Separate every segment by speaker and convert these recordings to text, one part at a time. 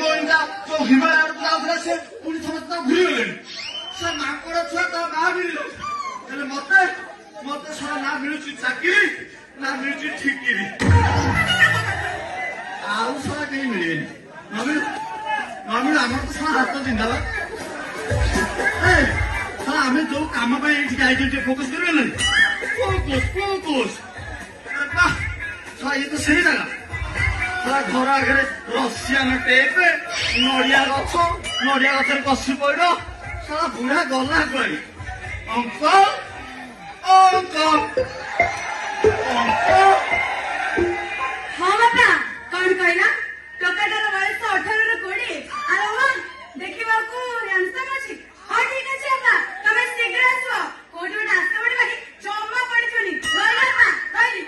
Speaker 1: ଗୋଇନ୍ଦା ଯୋଉ ହିମାଳୟ ଆଡକୁ ଯାଉଥିଲା ସେ ପୁଣି ସମସ୍ତେ ତାକୁ ଭୁଲିଗଲେଣି। ସେ ମାଙ୍କଡ ଛୁଆ ତା ନାଁ ମିଳିଲେ ହେଲେ ମତେ ମତେ ସାରା ନା ମିଳୁଛି ଚାକିରି ନା ମିଳୁଛି ଠିକିରି। ଆଉ ସାରା କେହି ମିଳିବେନି। ନମିଳୁ ନମିଳୁ ଆମର ତ ସାରା ହାତ ଜିନ୍ଦାବାଦ। ସାରା ଆମେ ଯୋଉ କାମ ପାଇଁ ଏଇଠିକି ଆଇଛୁ ଟିକେ ଫୋକସ କରିବେ ନା ଫୋକସ ସାରା ଇଏ ତ ସେଇ ଜାଗା। ସାରା ଘର ଆଗରେ ରସିଆନ ଟେପ ନଡିଆ ଗଛ ନଡିଆ ଗଛରେ କଷି ପଇଡ ସାରା ବୁଢା ଗଲା କୁଆଡେ ଅଙ୍କଲ ଅଙ୍କଲ ଅଙ୍କଲ।
Speaker 2: ହଁ ବାପା କଣ କହିଲା? ଟୋକାଟାର ବୟସ 18 ରୁ 20। ଆରେ ହଁ ଦେଖିବାକୁ ହ୍ୟାଣ୍ଡସମ୍ ଅଛି। ହଁ ଠିକ ଅଛି ବାପା ତମେ ଶୀଘ୍ର ଆସିବ। କୋଉଠି ଗୋଟେ ଆସିବ ବୋଲି ଭାବି ଜମା ପଡିଛନି। ରହିଲି ବାପା ରହିଲି।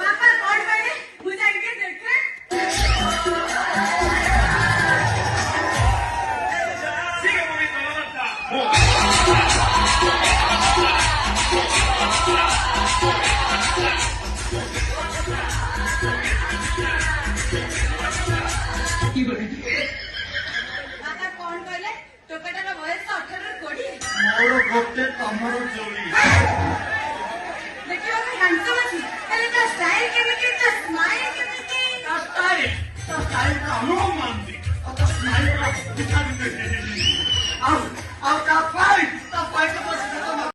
Speaker 2: ବାପା କଣ କହିଲେ? ମୁଁ ଯାଇକି ଦେଖେ। ବାପା କଣ କହିଲେ? ଟୋକାଟାର ବୟସ 18 ରୁ 20।
Speaker 1: ମୋର ଗୋଟେ ତମର ଯୋଡି।
Speaker 2: ଦେଖିବାକୁ ହ୍ୟାଣ୍ଡସମ୍ ଅଛି ହେଲେ ତା ଷ୍ଟାଇଲ କେମିତି ତା ସ୍ମାଇଲ କେମିତି?
Speaker 1: ତା ଷ୍ଟାଇଲ ଅନୁଭବ ମାନନ୍ତି ଆଉ ତା ସ୍ମାଇଲ ଆଉ ତା ଫାଇଟ